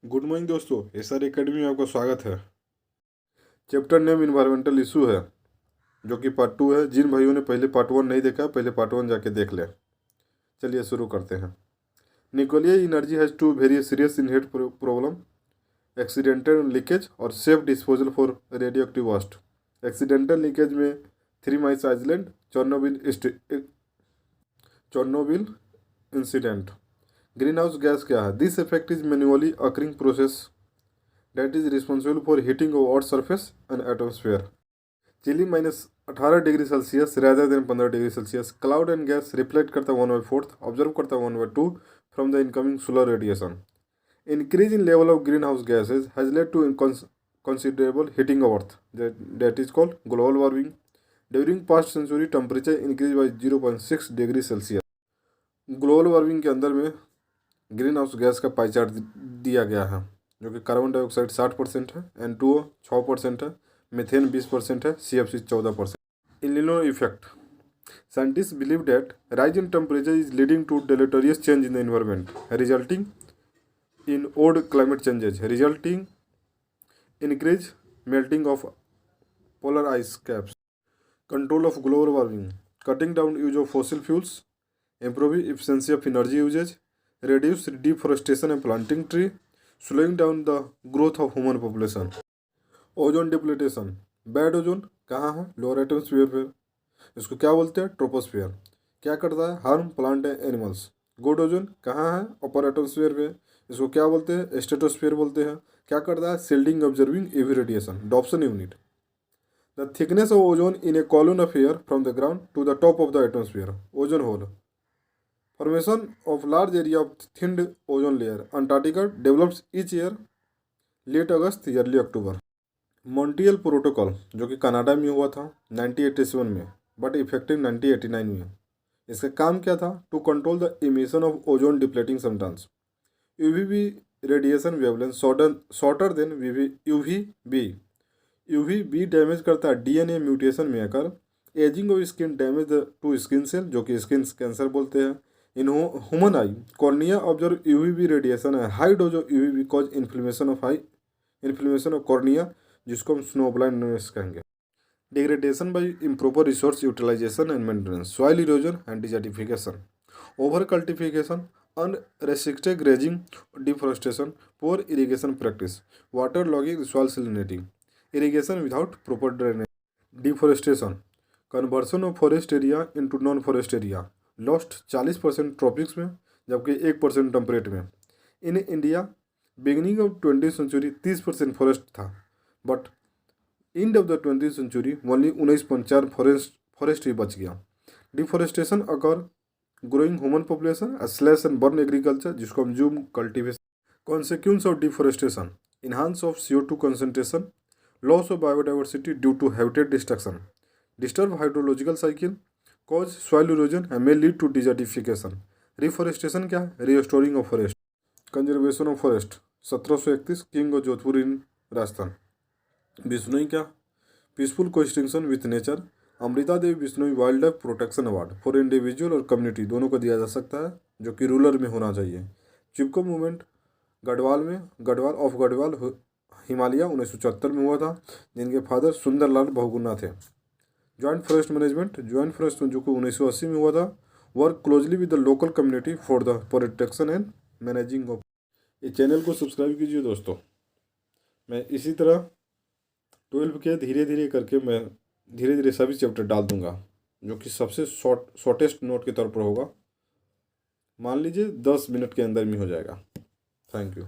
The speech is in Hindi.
गुड मॉर्निंग दोस्तों, एसआर एकेडमी में आपका स्वागत है। चैप्टर नेम इन्वायरमेंटल इशू है, जो कि पार्ट 2 है। जिन भाइयों ने पहले पार्ट 1 नहीं देखा, पहले पार्ट 1 जाके देख लें। चलिए शुरू करते हैं। Nuclear energy has two very serious inherent problem: accidental leakage और safe disposal for radioactive waste. Accidental leakage में 3 miles island, Chernobyl incident. Greenhouse gas क्या है? This effect is manually occurring process that is responsible for heating of earth's surface and atmosphere. Chilling -18 degree Celsius rather than 15 degree Celsius. Cloud and gas reflect करता 1/4, ऑब्जर्व करता 1/2 from the incoming solar radiation. Increase in level of greenhouse gases has led to considerable heating of earth, that is called global warming. During past century temperature increased by 0.6 degree Celsius. Global warming के अंदर में ग्रीन हाउस गैस का पाई चार्ट दिया गया है, जो कि कार्बन डाइऑक्साइड 60% है, N2O 6% है, मीथेन 20% है, CFC 14%। El Nino effect: scientist believe that rise in temperature is leading to deleterious change in the environment, resulting in odd climate changes, resulting increase melting of polar ice caps. Control of global warming: cutting down use of fossil fuels, improving efficiency of energy uses, reduce deforestation and planting tree, slowing down the growth of human population. Ozone depletion: bad ozone कहाँ है? लोअर एटमोस्फियर पे। इसको क्या बोलते हैं? ट्रोपोस्फियर। क्या करता है? Harm plant and animals. Good ozone कहाँ है? अपर एटमोस्फियर पे। इसको क्या बोलते हैं? स्ट्रेटोस्फियर बोलते हैं। क्या करता है? Shielding observing UV radiation, Dobson unit. The thickness of ozone in a column of air from the ground to the top of the atmosphere, ozone hole. Formation of large area of thinned ozone layer. Antarctica develops each year, late August early October. Montreal protocol, जो कि कनाडा में हुआ था 1987 में, बट इफेक्टिव 1989 में। इसका काम क्या था? To control the emission of ozone depleting substance. UVB radiation wavelength shorter than UVB. UVB damage करता है डीएनए म्यूटेशन में आकर। Ageing of skin damage to skin cell, जो कि स्किन कैंसर बोलते हैं। In human eye cornea observe UVB radiation है। High dose of UVB cause inflammation of cornea, जिसको हम स्नो ब्लाइंडनेस कहेंगे। Degradation by improper resource utilisation and maintenance, soil erosion and desertification, over cultivation, unrestricted grazing, deforestation, poor irrigation practice, waterlogging, soil salinity, irrigation without proper drainage, deforestation, conversion of forest area into non forest area, lost 40% tropics में, जबकि 1% टेम्परेट में। In India beginning of 20th century 30% forest था, but end of the 20th century only 19.4 forest ही बच गया। Deforestation occur growing human population, slash and burn agriculture, जिसको हम jhum cultivation. Consequence of deforestation: enhance of CO2 concentration, loss of biodiversity due to habitat destruction, disturb hydrological cycle, cause soil erosion and may lead to desertification. Reforestation क्या है? Restoring of forest. Conservation of forest 1731, king of Jodhpur in Rajasthan. Bishnoi क्या? Peaceful coexistence with nature. Amrita Devi Bishnoi wildlife protection award for individual और कम्युनिटी दोनों को दिया जा सकता है, जो कि रूरल में होना चाहिए। चिपको मूवमेंट गढ़वाल हिमालय 1974 में हुआ था, जिनके फादर सुंदरलाल बहुगुणा थे। Joint forest management, joint forest जो कि 1980 में हुआ था। Work closely with the local community for the protection and managing of. इस चैनल को सब्सक्राइब कीजिए दोस्तों। मैं इसी तरह 12 के धीरे धीरे करके मैं धीरे धीरे सभी चैप्टर डाल दूंगा, जो कि सबसे शॉर्टेस्ट नोट के तौर पर होगा। मान लीजिए 10 मिनट के अंदर में हो जाएगा। Thank you.